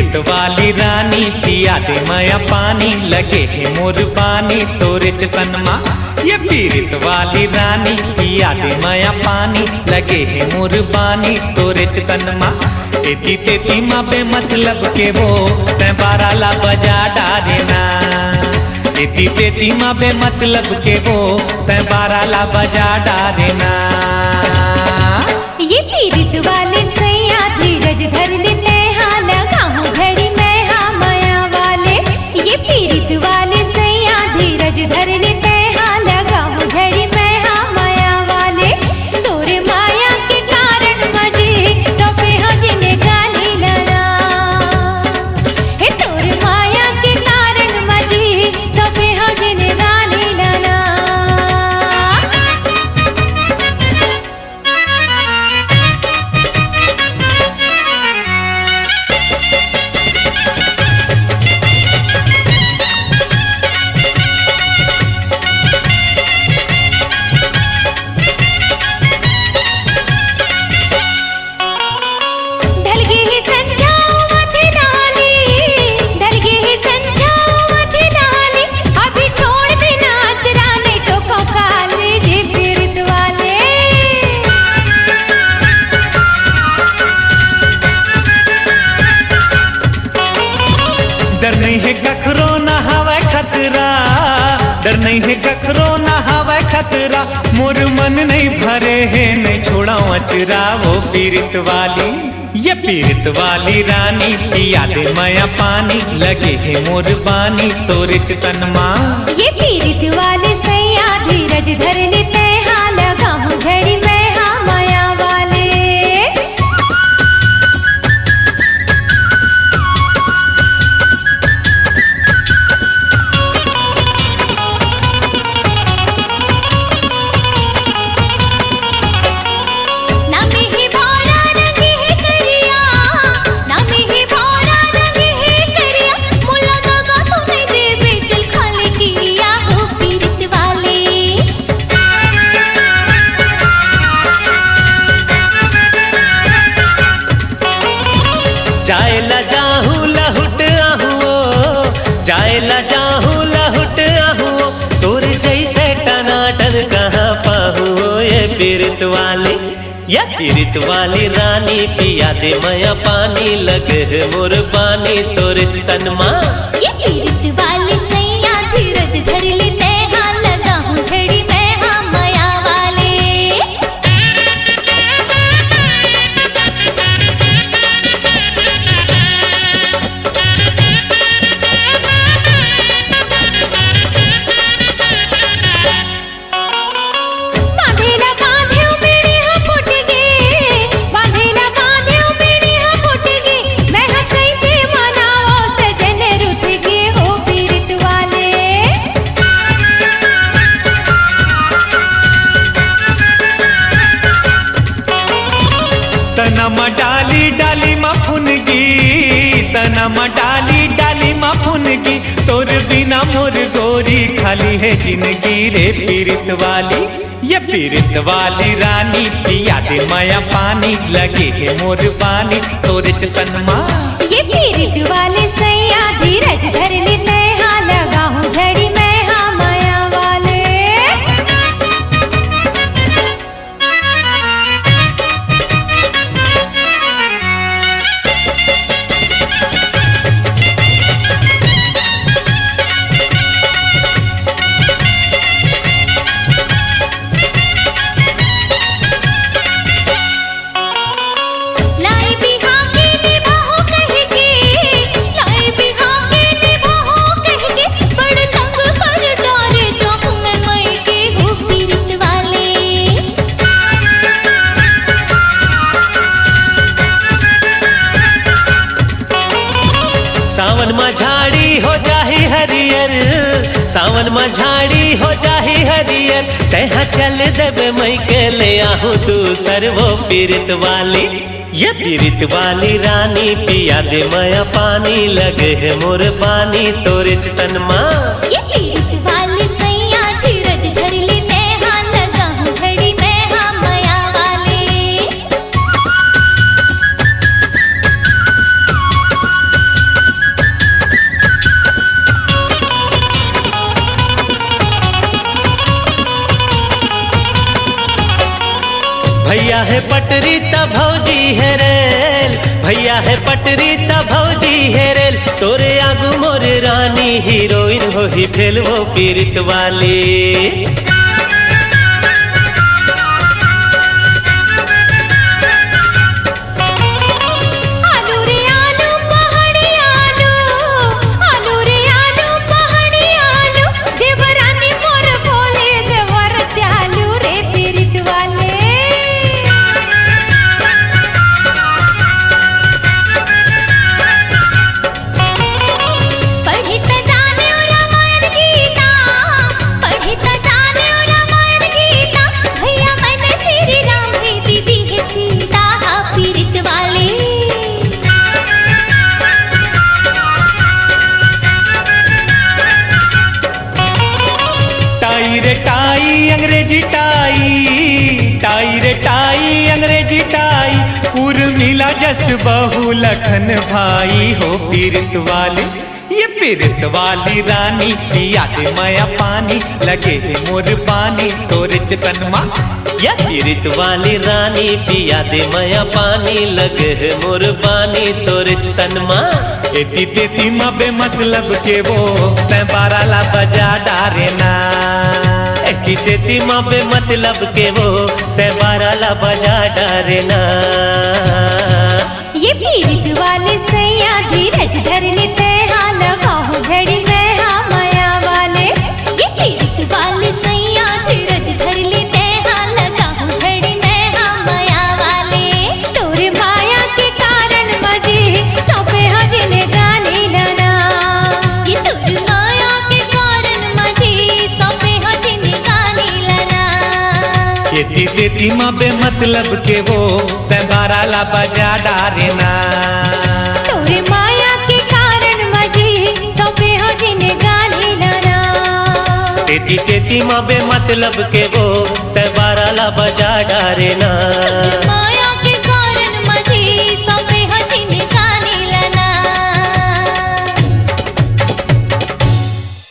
पीरित वाली रानी पिया दे माया पानी लगे है मोर पानी तोरे चतन माँ। ये पीरित वाली रानी पिया दे माया पानी लगे है मोर पानी तोरे चतन माँ। तेती तेती माँ बे मतलब के वो तै बारा ला बजा डारेना। तेती तेती माँ बे मतलब के वो तै बारा ला बजा डारेना। ये पीरित वाले सैया धीरज धर लेते हाँ लगाऊं झड़ी मैं हाँ माया वाले। ये पीरित वाले सैया धीरज धर लेते हाँ लगाऊं झड़ी मैं हाँ माया वाले। तोरे माया के कारण मजे सफे हजने गाली लड़ा। हे तोरे माया के कारण मजे सफे हजने गाली लड़ा। डर नहीं है कखरो ना हवा खतरा, डर नहीं है कखरो ना हवा खतरा। मोर मन नहीं भरे है नहीं छोड़ा अचरा वो पीरित वाली। ये पीरित वाली रानी पिया दे माया पानी लगे है मोर बानी तोरे चतन माँ। ये पीरित वाले सैया धीरज धर लेते हाँ लगाऊं झड़ी मैं हाँ माया वाले। जाएला जाहू लहुट आहुओ, जाएला जाहू लहुट आहुओ। तोर जैसे टनाटन कहाँ पाहुओ ये पीरित वाली। ये पीरित वाली रानी पिया दे माया पानी लगे है मोर पानी तोरे चतन माँ। ये पीरित वाले सैया धीरज धर लेते हाँ लगाऊं झड़ी मैं हाँ माया वाले। तनमा डाली डाली मा फुनगी, तनमा डाली डाली मा फुनगी। तोर बिना मोर गोरी खाली है जिंदगी रे पीरित वाली। ये पीरित वाली रानी पिया दे माया पानी लगे है मोर पानी तोरे चतन माँ। ये पीरित वाले सैया धीरज धर लेते हाँ लगाऊं झड़ी मैं हाँ माया वाले। सावन में झाड़ी हो जाही हरियर, सावन में झाड़ी हो जाही हरियर। तैहा चल देवे मई के ले आहू तू सर्वो पीरित वाली। ये पीरित वाली रानी पिया दे माया पानी लगे है मोर पानी तोरे चतन माँ। ये पीरित वाले सैया धीरज धर लेते हाँ लगाऊं झड़ी मैं हाँ माया वाले। भैया है पटरी ता भौजी है रेल, भैया है पटरी ता भौजी है रेल, तोरे आगू मोर रानी हीरोइन हो ही फेल वो पीरित वाली। टाई अंग्रेजी टाई, टाई रे टाई अंग्रेजी टाई, उर्मिला जस बहू लखन भाई हो पीरित वाली। ये पीरित वाली रानी पिया दे माया पानी, लगे है मोर पानी तोरे चितन माँ। या पीरित वाली रानी पिया दे माया पानी, लगे है मोर पानी तोरे चितन माँ। एती तेती माँ बे मतलब के वो तै बारा ला बजा डारे ना, एती तेती माँ बे मतलब के वो तै बारा ला बजा डारे ना। ये पीरित वाले सैया धीरज धर लेते हाँ लगाओ घड़ी में हाँ माया वाले। ये पीरित वाले सैया धीरज धर लेते हाँ लगाओ घड़ी में हाँ माया वाले। तोरे माया के कारण मजे सौंपे हजे ने गाने लना, ये तोरे माया के कारण मजे सौंपे हजे ने गाने लना। एती तेती माँ बे मतलब के वो तै बारा ला बजा डारे ना, तोरे माया के कारण मजे सौंपे हजे ने गाने लना। तेती तेती माँ बे मतलब के वो तै बारा ला बजा डारे ना।